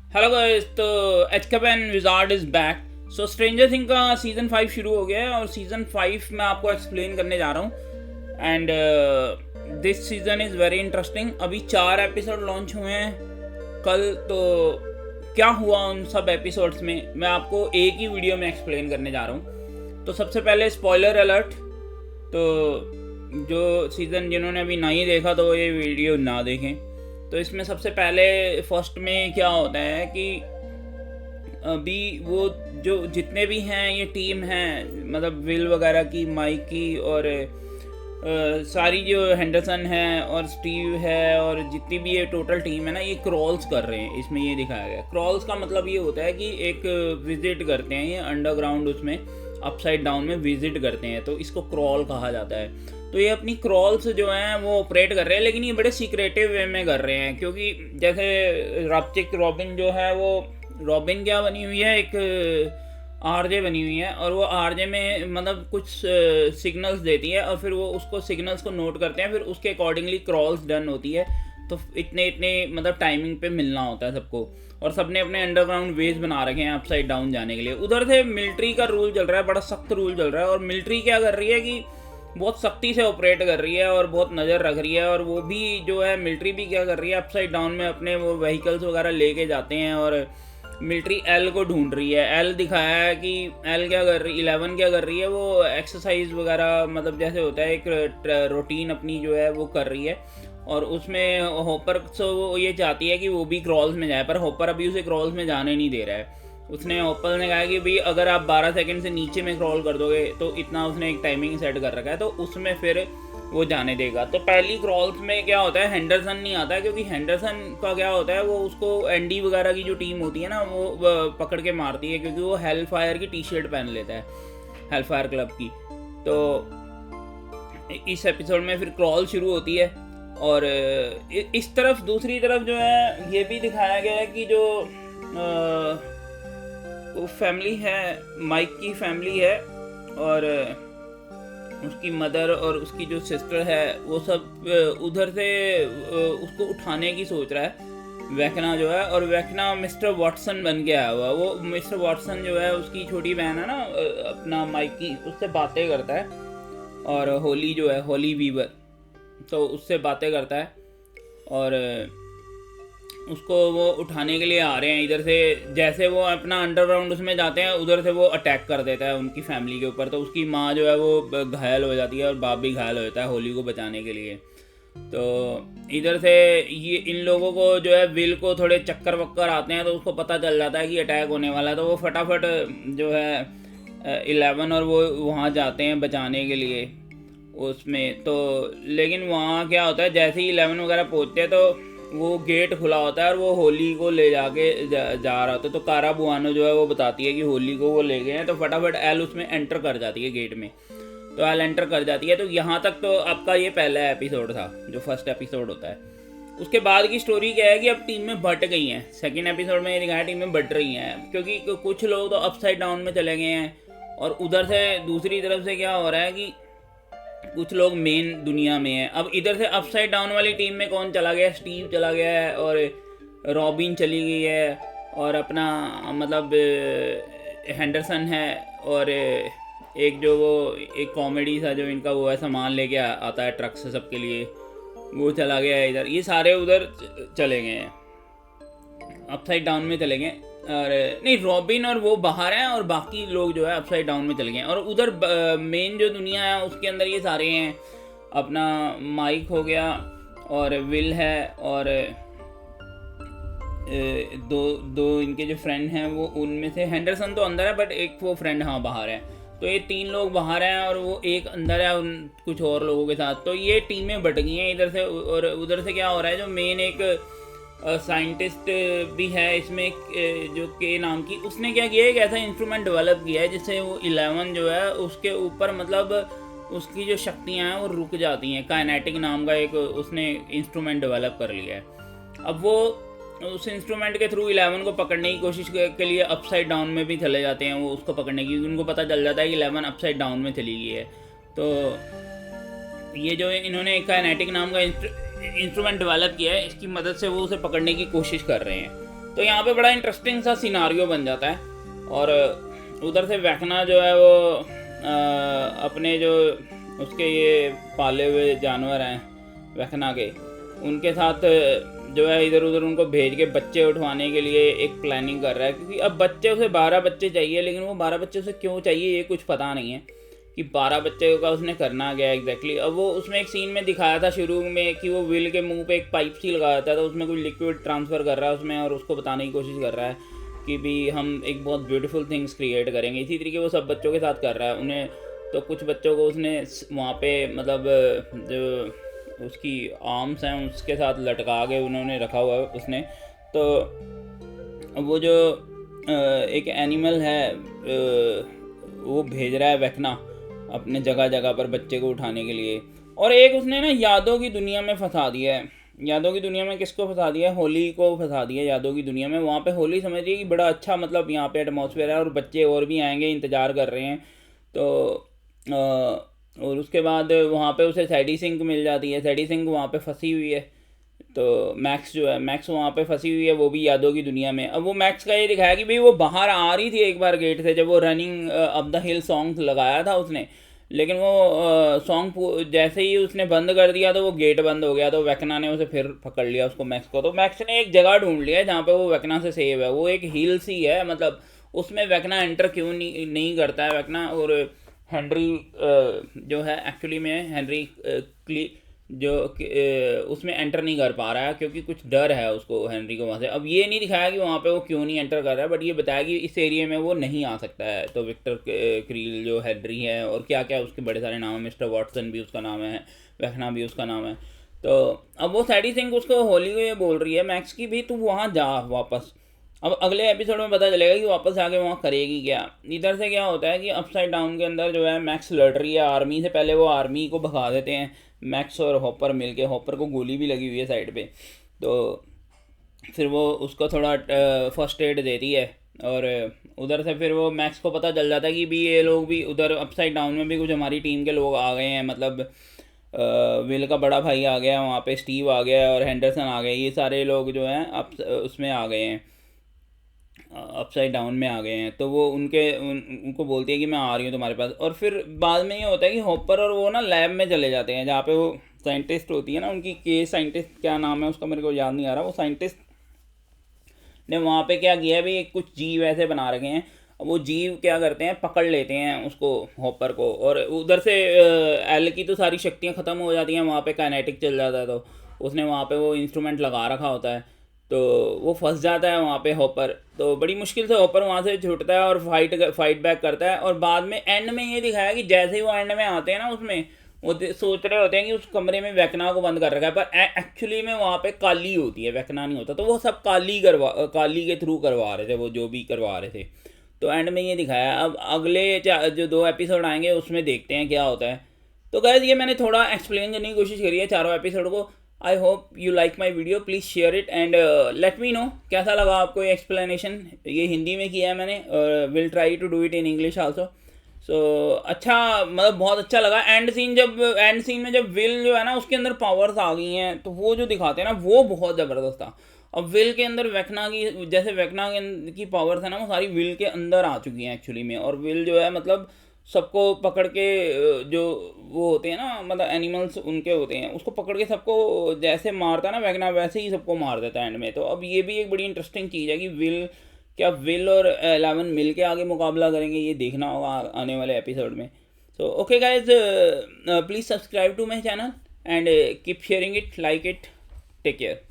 Hello guys, तो एचकेबन wizard is back. So Stranger Thing का सीज़न 5 शुरू हो गया है और सीज़न 5 मैं आपको एक्सप्लेन करने जा रहा हूँ। And this season is very interesting. अभी 4 एपिसोड लॉन्च हुए हैं कल। तो क्या हुआ उन सब एपिसोड्स में मैं आपको एक ही वीडियो में एक्सप्लेन करने जा रहा हूँ। तो सबसे पहले स्पॉइलर अलर्ट। तो जो सीज़न जिन्होंने अभी नहीं देखा तो ये वीडियो ना देखें। तो इसमें सबसे पहले फर्स्ट में क्या होता है कि अभी वो जो जितने भी हैं ये टीम हैं, मतलब विल वगैरह की, माइक की और सारी जो हेंडरसन है और स्टीव है और जितनी भी ये टोटल टीम है ना, ये क्रॉल्स कर रहे हैं। इसमें ये दिखाया गया क्रॉल्स का मतलब ये होता है कि एक विजिट करते हैं ये अंडरग्राउंड, उसमें अपसाइड डाउन में विजिट करते हैं, तो इसको क्रॉल कहा जाता है। तो ये अपनी क्रॉल्स जो हैं वो ऑपरेट कर रहे हैं, लेकिन ये बड़े सीक्रेटिव वे में कर रहे हैं। क्योंकि जैसे रापचिक रॉबिन जो है वो रॉबिन क्या बनी हुई है, एक आरजे बनी हुई है, और वो आरजे में मतलब कुछ सिग्नल्स देती है और फिर वो उसको सिग्नल्स को नोट करते हैं, फिर उसके अकॉर्डिंगली क्रॉल्स डन होती है। तो इतने इतने मतलब टाइमिंग पे मिलना होता है सबको, और सबने अपने अंडरग्राउंड वेज बना रखे हैं अपसाइड डाउन जाने के लिए। उधर से मिलिट्री का रूल चल रहा है, बड़ा सख्त रूल चल रहा है, और मिलिट्री क्या कर रही है कि बहुत सख्ती से ऑपरेट कर रही है और बहुत नज़र रख रही है। और वो भी जो है मिलिट्री भी क्या कर रही है, अपसाइड डाउन में अपने वो व्हीकल्स वगैरह लेके जाते हैं, और मिलिट्री एल को ढूंढ रही है। एल दिखाया है कि एल क्या कर रही, 11 क्या कर रही है, वो एक्सरसाइज वगैरह, मतलब जैसे होता है एक रूटीन अपनी जो है वो कर रही है। और उसमें हॉपर से वो ये चाहती है कि वो भी क्रॉल्स में जाए, पर हॉपर अभी उसे क्रॉल्स में जाने नहीं दे रहा है। उसने हॉपर ने कहा कि भाई अगर आप 12 सेकंड से नीचे में क्रॉल कर दोगे तो इतना, उसने एक टाइमिंग सेट कर रखा है, तो उसमें फिर वो जाने देगा। तो पहली क्रॉल्स में क्या होता है, हेंडरसन नहीं आता है, क्योंकि हेंडरसन का क्या होता है, वो उसको एनडी वगैरह की जो टीम होती है ना वो पकड़ के मारती है, क्योंकि वो हेल फायर की टी शर्ट पहन लेता है, हेल फायर क्लब की। तो इस एपिसोड में फिर क्रॉल शुरू होती है। और इस तरफ दूसरी तरफ जो है ये भी दिखाया गया है कि जो वो फैमिली है, माइक की फैमिली है, और उसकी मदर और उसकी जो सिस्टर है वो सब उधर से उसको उठाने की सोच रहा है वैकना जो है। और वैकना मिस्टर वॉटसन बन के आया हुआ। वो मिस्टर वॉटसन जो है उसकी छोटी बहन है ना, अपना माइक की, उससे बातें करता है। और होली जो है, होली वीवर, तो उससे बातें करता है और उसको वो उठाने के लिए आ रहे हैं इधर से। जैसे वो अपना अंडरग्राउंड उसमें जाते हैं, उधर से वो अटैक कर देता है उनकी फैमिली के ऊपर। तो उसकी माँ जो है वो घायल हो जाती है और बाप भी घायल हो जाता है होली को बचाने के लिए। तो इधर से ये इन लोगों को जो है, विल को थोड़े चक्कर वक्कर आते हैं, तो उसको पता चल जाता है कि अटैक होने वाला है। तो वो फटाफट जो है 11 और वो वहाँ जाते हैं बचाने के लिए उसमें। तो लेकिन वहाँ क्या होता है, जैसे ही 11 वगैरह पहुँचते हैं तो वो गेट खुला होता है और वो होली को ले जाके जा रहा होता है। तो कारा बुआनो जो है वो बताती है कि होली को वो ले गए हैं। तो फटाफट एल उसमें एंटर कर जाती है गेट में। तो एल एंटर कर जाती है। तो यहाँ तक तो आपका ये पहला एपिसोड था, जो फर्स्ट एपिसोड होता है। उसके बाद की स्टोरी क्या है कि अब टीम में बट गई हैं। सेकेंड एपिसोड में ये दिखाया टीम में बट रही हैं, क्योंकि कुछ लोग तो अपसाइड डाउन में चले गए हैं, और उधर से दूसरी तरफ से क्या हो रहा है कि कुछ लोग मेन दुनिया में हैं। अब इधर से अपसाइड डाउन वाली टीम में कौन चला गया, स्टीव चला गया है, और रॉबिन चली गई है, और अपना मतलब हेंडरसन है, और एक जो वो एक कॉमेडी था जो इनका वो है, सामान लेके आता है ट्रक से सबके लिए, वो चला गया है इधर। ये सारे उधर चले गए हैं, अपसाइड डाउन में चले गए। और नहीं, रॉबिन और वो बाहर हैं और बाकी लोग जो है अपसाइड डाउन में चले गए हैं। और उधर मेन जो दुनिया है उसके अंदर ये सारे हैं, अपना माइक हो गया और विल है, और दो इनके जो फ्रेंड हैं वो, उनमें से हेंडरसन तो अंदर है बट एक वो फ्रेंड हाँ बाहर है। तो ये 3 लोग बाहर हैं और वो एक अंदर है उन कुछ और लोगों के साथ। तो ये टीमें बट गई हैं इधर से। और उधर से क्या हो रहा है, जो मेन एक साइंटिस्ट भी है इसमें, जो के नाम की, उसने क्या किया है, एक ऐसा इंस्ट्रूमेंट डेवलप किया है जिससे वो 11 जो है उसके ऊपर मतलब उसकी जो शक्तियाँ हैं वो रुक जाती हैं। काइनेटिक नाम का एक उसने इंस्ट्रूमेंट डेवलप कर लिया है। अब वो उस इंस्ट्रूमेंट के थ्रू 11 को पकड़ने की कोशिश के लिए अपसाइड डाउन में भी चले जाते हैं वो उसको पकड़ने की, क्योंकि उनको पता चल जाता है कि 11 अपसाइड डाउन में चली गई है। तो ये जो इन्होंने काइनेटिक नाम का इंस्ट्रूमेंट डेवलप किया है, इसकी मदद से वो उसे पकड़ने की कोशिश कर रहे हैं। तो यहाँ पे बड़ा इंटरेस्टिंग सा सिनारियो बन जाता है। और उधर से वैकना जो है वो अपने जो उसके ये पाले हुए जानवर हैं वैकना के, उनके साथ जो है इधर उधर उनको भेज के बच्चे उठवाने के लिए एक प्लानिंग कर रहा है, क्योंकि अब बच्चे उसे 12 बच्चे चाहिए, लेकिन वो 12 बच्चे उसे क्यों चाहिए ये कुछ पता नहीं है कि 12 बच्चे का उसने करना गया एग्जैक्टली। अब वो उसमें एक सीन में दिखाया था शुरू में कि वो विल के मुंह पे एक पाइप सी लगाया था, तो उसमें कुछ लिक्विड ट्रांसफ़र कर रहा है उसमें, और उसको बताने की कोशिश कर रहा है कि भी हम एक बहुत ब्यूटीफुल थिंग्स क्रिएट करेंगे। इसी तरीके वो सब बच्चों के साथ कर रहा है उन्हें। तो कुछ बच्चों को उसने वहाँ पे मतलब जो उसकी आर्म्स हैं उसके साथ लटका के उन्होंने रखा हुआ है उसने। तो वो जो एक एनिमल है वो भेज रहा है वैकना अपने जगह जगह पर बच्चे को उठाने के लिए। और एक उसने ना यादों की दुनिया में फंसा दिया है। यादों की दुनिया में किसको फंसा दिया है? होली को फंसा दिया यादों की दुनिया में। वहाँ पे होली समझिए कि बड़ा अच्छा मतलब यहाँ पे एटमॉस्फेयर है और बच्चे और भी आएंगे, इंतज़ार कर रहे हैं। तो और उसके बाद वहाँ पे उसे सैडी सिंह मिल जाती है। सैडी सिंह वहाँ पे फंसी हुई है। तो मैक्स जो है, मैक्स वहाँ पे फंसी हुई है, वो भी यादों की दुनिया में। अब वो मैक्स का ये दिखाया कि भाई वो बाहर आ रही थी एक बार गेट से, जब वो running up the hill song लगाया था उसने, लेकिन वो सॉन्ग जैसे ही उसने बंद कर दिया तो वो गेट बंद हो गया। तो वैकना ने उसे फिर पकड़ लिया उसको, मैक्स को। तो मैक्स ने एक जगह ढूंढ लिया जहाँ पे वो वैकना से सेव है। वो एक हिल सी है, मतलब उसमें वैकना एंटर क्यों नहीं करता है वैकना। और हेनरी जो है एक्चुअली में हेनरी जो उसमें एंटर नहीं कर पा रहा है क्योंकि कुछ डर है उसको हेनरी को वहाँ से। अब ये नहीं दिखाया कि वहाँ पे वो क्यों नहीं एंटर कर रहा है, बट ये बताया कि इस एरिया में वो नहीं आ सकता है। तो विक्टर क्रील जो हेनरी है, और क्या क्या उसके बड़े सारे नाम है, मिस्टर वॉटसन भी उसका नाम है, वैकना भी उसका नाम है। तो अब वो सैडी सिंह उसको होली को ये बोल रही है मैक्स की, भी तू वहाँ जा वापस। अब अगले एपिसोड में पता चलेगा कि वापस आके वहाँ करेगी क्या। इधर से क्या होता है कि अपसाइड डाउन के अंदर जो है मैक्स लड़ रही है आर्मी से। पहले वो आर्मी को भगा देते हैं मैक्स और हॉपर मिलके। हॉपर को गोली भी लगी हुई है साइड पे, तो फिर वो उसको थोड़ा फर्स्ट एड देती है। और उधर से फिर वो मैक्स को पता चल जाता है कि भी ये लोग भी उधर अपसाइड डाउन में भी कुछ हमारी टीम के लोग आ गए हैं, मतलब विल का बड़ा भाई आ गया वहाँ पे, स्टीव आ गया और हेंडरसन आ गए। ये सारे लोग जो हैं अब उसमें आ गए हैं, अपसाइड डाउन में आ गए हैं। तो वो उनको बोलती है कि मैं आ रही हूँ तुम्हारे पास। और फिर बाद में ये होता है कि हॉपर और वो ना लैब में चले जाते हैं जहाँ पे वो साइंटिस्ट होती है ना उनकी, के साइंटिस्ट क्या नाम है उसका मेरे को याद नहीं आ रहा। वो साइंटिस्ट ने वहाँ पे क्या किया है भाई, कुछ जीव ऐसे बना रखे हैं। वो जीव क्या करते हैं, पकड़ लेते हैं उसको, हॉपर को। और उधर से एल की तो सारी शक्तियाँ ख़त्म हो जाती हैं, वहाँ पे काइनेटिक चल जाता है। तो उसने वहाँ पे वो इंस्ट्रूमेंट लगा रखा होता है, तो वो फंस जाता है वहाँ पे हॉपर। तो बड़ी मुश्किल से हॉपर वहाँ से छूटता है और फाइट बैक करता है। और बाद में एंड में ये दिखाया कि जैसे ही वो एंड में आते हैं ना, उसमें वो सोच रहे होते हैं कि उस कमरे में वैकना को बंद कर रखा है, पर एक्चुअली में वहाँ पे काली होती है, वैकना नहीं होता। तो वो सब काली के थ्रू करवा रहे थे, वो जो भी करवा रहे थे। तो एंड में ये दिखाया। अब अगले जो 2 एपिसोड आएंगे उसमें देखते हैं क्या होता है। तो गाइस ये मैंने थोड़ा एक्सप्लेन करने की कोशिश करी है चारों एपिसोड को। I hope you like my video, please share it and let me know कैसा लगा आपको ये एक्सप्लेनेशन। ये हिंदी में किया है मैंने, will try to do it in English also. So अच्छा, मतलब बहुत अच्छा लगा। एंड सीन में जब विल जो है ना उसके अंदर पावर्स आ गई हैं, तो वो जो दिखाते हैं ना वो बहुत ज़बरदस्त था। अब विल के अंदर वैकना की, जैसे वैकना की पावर्स है ना वो सारी विल के अंदर आ चुकी हैं एक्चुअली में। और विल जो है मतलब सबको पकड़ के जो वो होते हैं ना, मतलब एनिमल्स उनके होते हैं, उसको पकड़ के सबको जैसे मारता है ना वैकना, वैसे ही सबको मार देता है एंड में। तो अब ये भी एक बड़ी इंटरेस्टिंग चीज़ है कि क्या विल और 11 मिल के आगे मुकाबला करेंगे, ये देखना होगा आने वाले एपिसोड में। So okay guys, please subscribe to my channel and keep sharing it, like it, take care.